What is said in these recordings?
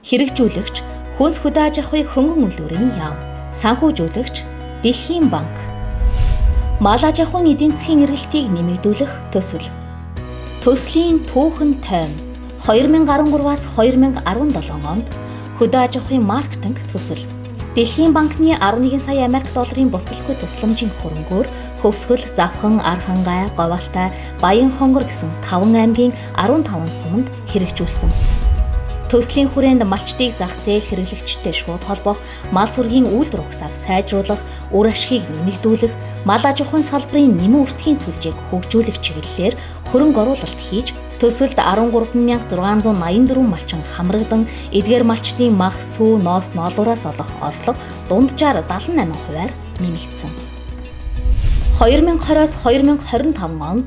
Хэрэгжүүлэгч хүнс хөдөө аж ахуйн хөнгөн үйлдвэрийн яам. Санхүүжүүлэгч Дэлхийн банк. Мал аж ахуйн эдийн засгийн эргэлтийг нэмэгдүүлэх төсөл. Төслийн түүхэн тойм 2013-аас 2017 онд хөдөө аж ахуйн маркетинг төсөл. Дэлхийн банкны 11 сая Америк долларын буцалгүй тусламжийн хөрөнгөөр Хөвсгөл, Завхан, Архангай, Говьалтай, Баянхонгор гэсэн 5 аймгийн 15 суманд хэрэгжүүлсэн. Төслийн хүрээнд малчдыг зах зээл хэрэглэгчтэй шууд холбох, мал сүргийн үйлдвэр ухсааг сайжруулах, үр ашгийг нэмэгдүүлэх, мал аж ахуйн салбарын нэмэн үртгийн сүлжээг хөгжүүлэх чиглэлээр хөрөнгө оруулалт хийж, төсөлд 13,684 малчин хамрагдан, эдгээр малчдын мах, сүү, ноос, ноолуураас олох орлого дунджаар 78%-аар нэмэгдсэн. 2020-оос 2025 онд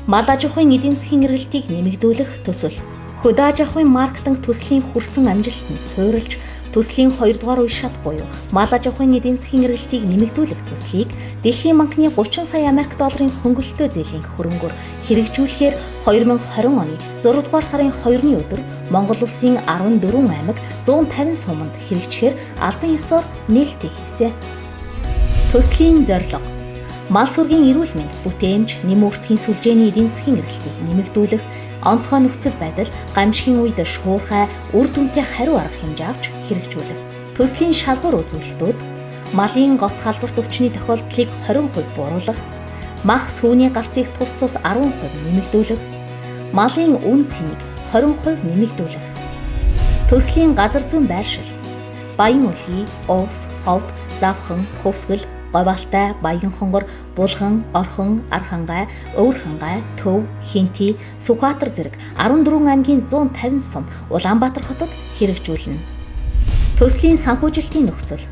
мал аж ахуйн эдийн засгийн эргэлтийг нэмэгдүүлэх төсөл. Хөдөө аж ахуйн маркетинг төслийн хүрсэн амжилтанд суурилж, төслийн 2 дугаар үе шат буюу мал аж ахуйн эдийн засгийн эргэлтийг нэмэгдүүлэх төслийг Дэлхийн банкны 30 сая Америк долларын хөнгөлөлтөө зээлийн хөрөнгөөр хэрэгжүүлэхээр 2020 оны 6 дугаар сарын 2-ны өдөр Монгол улсын 14 аймаг 150 суманд хэрэгжихээр албан ёсоор нээлттэй хийсэн. Төслийн зорилго: мал сүргийн эрүүл мэнд, бүтээмж, нэмэн үртгийн сүлжээний эдийн засгийн эргэлтийг нэмэгдүүлэх, онцгой нөхцөл байдал, гамшигын үед шуурхай, үр дүнтэй хариу арга хэмжээ авч хэрэгжүүлэх. Төслийн шалгуур үзүүлэлтүүд: малын гоц халдварт өвчний тохиолдлыг 20% бууруулах, мах сүүний гарцыг тус 10% нэмэгдүүлэх, малын үн цэнийг 20% нэмэгдүүлэх. Төслийн газар зүйн байршил: Баян-Өлгий, Увс, Ховд, Завхан, Хөвсгөл, Говьалтай, Баянхонгор, Булган, Орхон, Архангай, Өвөрхангай, Төв, Хинти, Сүхбаатар зэрэг 14 аймгийн 150 сум Улаанбаатар хотод хэрэгжүүлнэ. Төслийн санхүүжилтийн нөхцөл: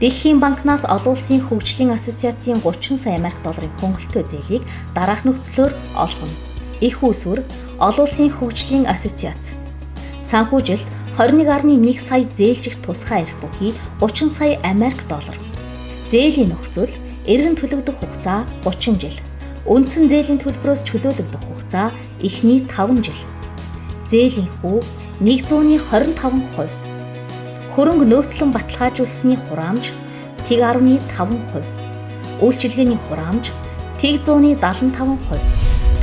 Дэлхийн банкнаас олон улсын хөгжлийн ассоциацийн 30 сая Америк долларын хөнгөлөлтөө зээлийг дараах нөхцлөөр олгоно. Их үүсвэр олон улсын хөгжлийн ассоциац. Санхүүжилт 21.1 сая зээлжих тусгай эрх бүхий 30 сая Америк доллар. Зээлийн нөхцөл: эргэн төлөгдөх хугацаа 30 жил. Үндсэн зээлийн төлбөрөөс чөлөөлөгдөх хугацаа эхний 5 жил. Зээлийн хүү 125%. Хөрөнгө нөөцлөн баталгаажуулсны хураамж тэг 10.5%. Үйлчилгээний хураамж тэг 175%.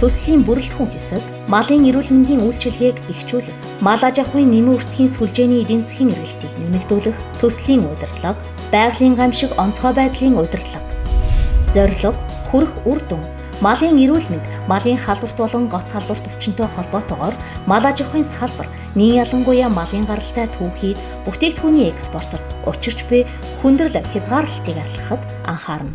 Төслийн бүрэлдэхүүн хэсэг: малын эрүүл мэндийн үйлчилгээг бэхжүүлэх, мал аж ахуйн нэмэн үртгийн сүлжээний эдийн засгийн эргэлтийг нэмэгдүүлэх, төслийн удирдлага, байгалийн гамшиг онцгой байдлын удирдлага. Зорилго: хүрэх үр дүн: малын эрүүл мэнд, малын халдварт болон гоц халдварт өвчнөд холбоотойгоор мал аж ахуйн салбар, нин ялангуяа малын гаралтай түүхийд бүтээгдэхүүний экспорторт учирч буй хүндрэл хязгаарлалтыг арилгахад анхаарна.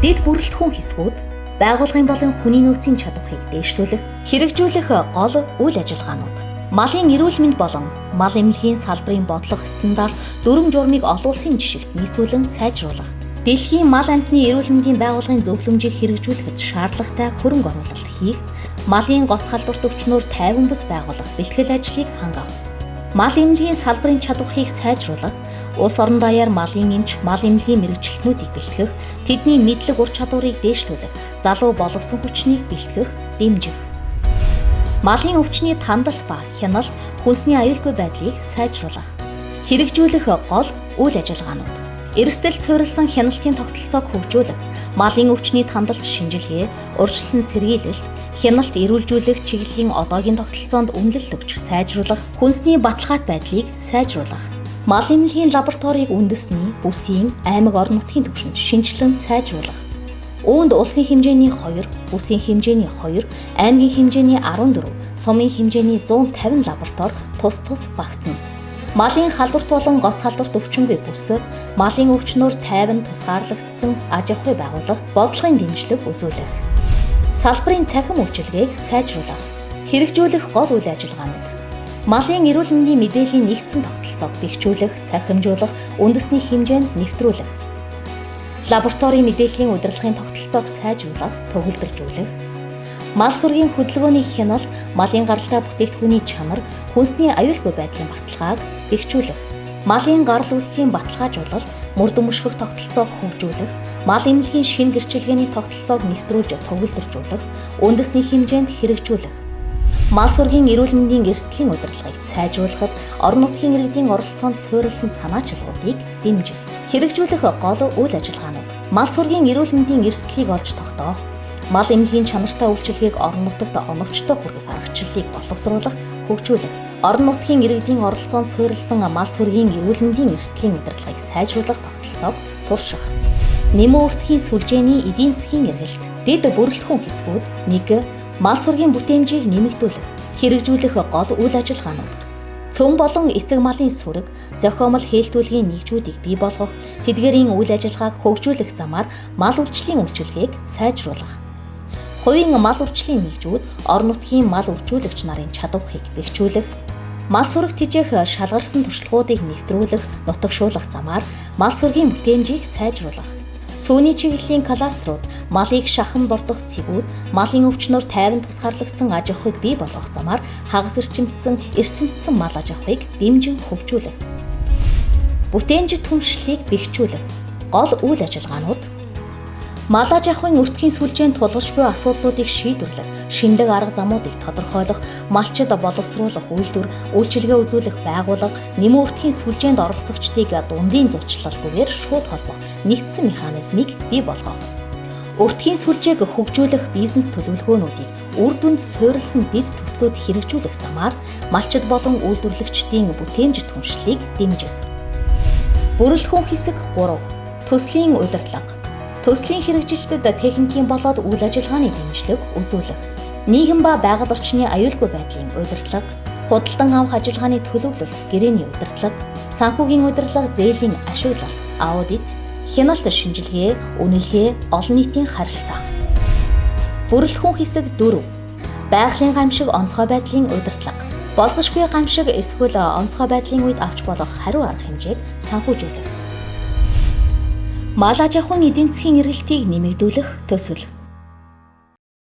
Дэд бүрэлдэхүүн хэсгүүд: байгууллагын болон хүний нөөцийн чадварыг дээшлүүлэх, хэрэгжүүлэх гол үйл ажиллагаанууд. Малын эрүүл мэнд болон мал эмнэлгийн салбарын бодлого стандарт дүрм журмыг олон улсын жишгт нийцүүлэн сайжруулах. Дэлхийн мал амтны эрүүл мэндийн байгууллагын зөвлөмжийг хэрэгжүүлэхэд шаардлагатай хөрөнгө оруулалт хийх, малын гоц халдварт өвчнөөр тайван бус байгуулах бэлтгэл ажлыг хангах. Мал эмнэлгийн салбарын чадварыг сайжруулах, улс орон даяар малын эмч, мал эмнэлгийн мэргэжилтнүүдийг бэлтгэх, тэдний мэдлэг ур чадварыг дээшлүүлэх, залуу боловсон хүчнийг бэлтгэх, дэмжих. Малын өвчний тандалт ба хяналт, хүнсний аюулгүй байдлыг сайжруулах. Хэрэгжүүлэх гол үйл ажиллагаанууд: эрсдэлд суурилсан хяналтын тогтолцоог хөгжүүлэх, малын өвчний тандалт шинжилгээ, урьдчилсан сэргийлэлт, хяналт эрүүлжүүлэх чиглэлийн одоогийн тогтолцоонд үнэлэлт өгч сайжруулах, хүнсний баталгаат байдлыг сайжруулах. Мал эмнэлгийн лабораторийг үндэсний, бүсийн, аймаг орон нутгийн түвшинд шинжилэн сайжруулах. Үүнд улсын хэмжээний 2, бүсийн хэмжээний 2, аймгийн хэмжээний 14, сумын хэмжээний 150 лаборатори тус багтана. Малын халдварт болон гоц халдварт өвчнөгүй бүс, малын өвчнөөр тайван тусгаарлагдсан аж ахуй байгуулах, бодлогын дэмжлэг үзүүлэх. Салбарын цахим үйлчилгээг сайжруулах. Хэрэгжүүлэх гол үйл ажиллагаанууд: малын эрүүл мэндийн мэдээллийн нэгдсэн тогтолцоог бэхжүүлэх, цахимжуулах, үндэсний хэмжээнд нэвтрүүлэх. Лабораторийн мэдээллийн удирдлагын тогтолцоог сайжруулах, төгөлдржүүлэх. Мал сүргийн хөдөлгөөний хяналт, малын гаралтай бүтээгдэхүүний чанар, хүнсний аюулгүй байдлын баталгааг бэхжүүлэх. Малын гарал үүслийн баталгаажуулалт, мөрд өмшгөх тогтолцоог хөгжүүлэх, мал эмнэлгийн шинэ гэрчилгээний тогтолцоог нэвтрүүлж төгөлдржүүлэх, үндэсний хэмжээнд хэрэгжүүлэх. Мал сүргийн эрүүл мэндийн эрсдлийн удирдлагыг сайжруулахад орон нутгийн иргэдийн оролцоонд суурилсан санаачилгуудыг дэмжих, хэрэгжүүлэх гол үйл ажиллагаанууд. Мал сүргийн эрүүл мэндийн эрсдлийг олж тогтоох, мал эмнэлгийн чанартай үйлчилгээг орон нутагт оновчтой хүргэх аргачлалыг боловсруулах, хөгжүүлэх, орон нутгийн иргэдийн оролцоонд суурилсан мал сүргийн эрүүл мэндийн эрсдлийн удирдлагыг сайжруулах тогтолцоог турших. Нэмэн өртгийн сүлжээний эдийн засгийн эргэлт, дэд бүрэлдэхүүн хэсгүүд 1. Мал сүргийн бүтээмжийг нэмэгдүүлэх, хэрэгжүүлэх гол үйл ажиллагаанууд. Цөм болон эцэг малын сүрэг, зохиомол хэлтүүлгийн нэгжүүдийг бий болгох, тэдгээрийн үйл ажиллагааг хөгжүүлэх замаар мал үрчлийн үйлчилгээг сайжруулах. Хувийн мал үрчлийн нэгжүүд орон нутгийн мал үржүүлэгч нарын чадварыг бэхжүүлэх, мал сүрэг тэжээх шалгарсан туршлагуудыг нэвтрүүлэх, нутагшуулах замаар мал сүргийн бүтээмжийг сайжруулах. Сүүний чиглэлийн кластерууд малыг шахан бордох цэгүүд, малын өвчнөр тайван тусгаарлагдсан аж ахуйг бий болгох замаар хагас эрчимдсэн мал аж ахуйг дэмжин хөгжүүлэх. Бүтээмж түншлэлийг бэхжүүлэх. Гол үйл ажиллагаанууд. Мал аж ахуйн өртгийн сүлжээнд тулгарч буй асуудлуудыг шийдвэрлэх, шинэлэг арга замуудыг тодорхойлох, малчид боловсруулах үйлдвэр, үйлчилгээ үзүүлэх байгууллага, нэмэн өртгийн сүлжээнд оролцогчдыг дундын зурчлалгүйгээр шууд холбох нэгдсэн механизмыг бий болгох. Өртгийн сүлжээг хөгжүүлэх бизнес төлөвлөгөөнүүдийг үр дүнд суурилсан дэд төслүүд хэрэгжүүлэх замаар малчид болон үйлдвэрлэгчдийн бүтээмж түншлэлийг дэмжих. Бүрэлдэхүүн хэсэг 3. Төслийн удирдлага. Төслийн хэрэгжилтэд техникийн болоод үйл ажиллагааны дэмжлэг үзүүлэх. Нийгэм ба байгаль орчны аюулгүй байдлын удирдлага, худалдан авах ажиллагааны төлөвлөлт, гэрээний удирдлага, санхүүгийн удирдлага, зээлийн ашиглалт, аудит, хяналт шинжилгээ, үнэлгээ, олон нийтийн харилцаа. Бүрэлдэхүүн хэсэг 4. Байгалийн гамшиг онцгой байдлын удирдлага. Болзошгүй гамшиг эсвэл онцгой байдлын үед авч болох хариу арга хэмжээг санхүүжүүлэх. Мал аж ахуйн эдийн засгийн эргэлтийг нэмэгдүүлэх төсөл.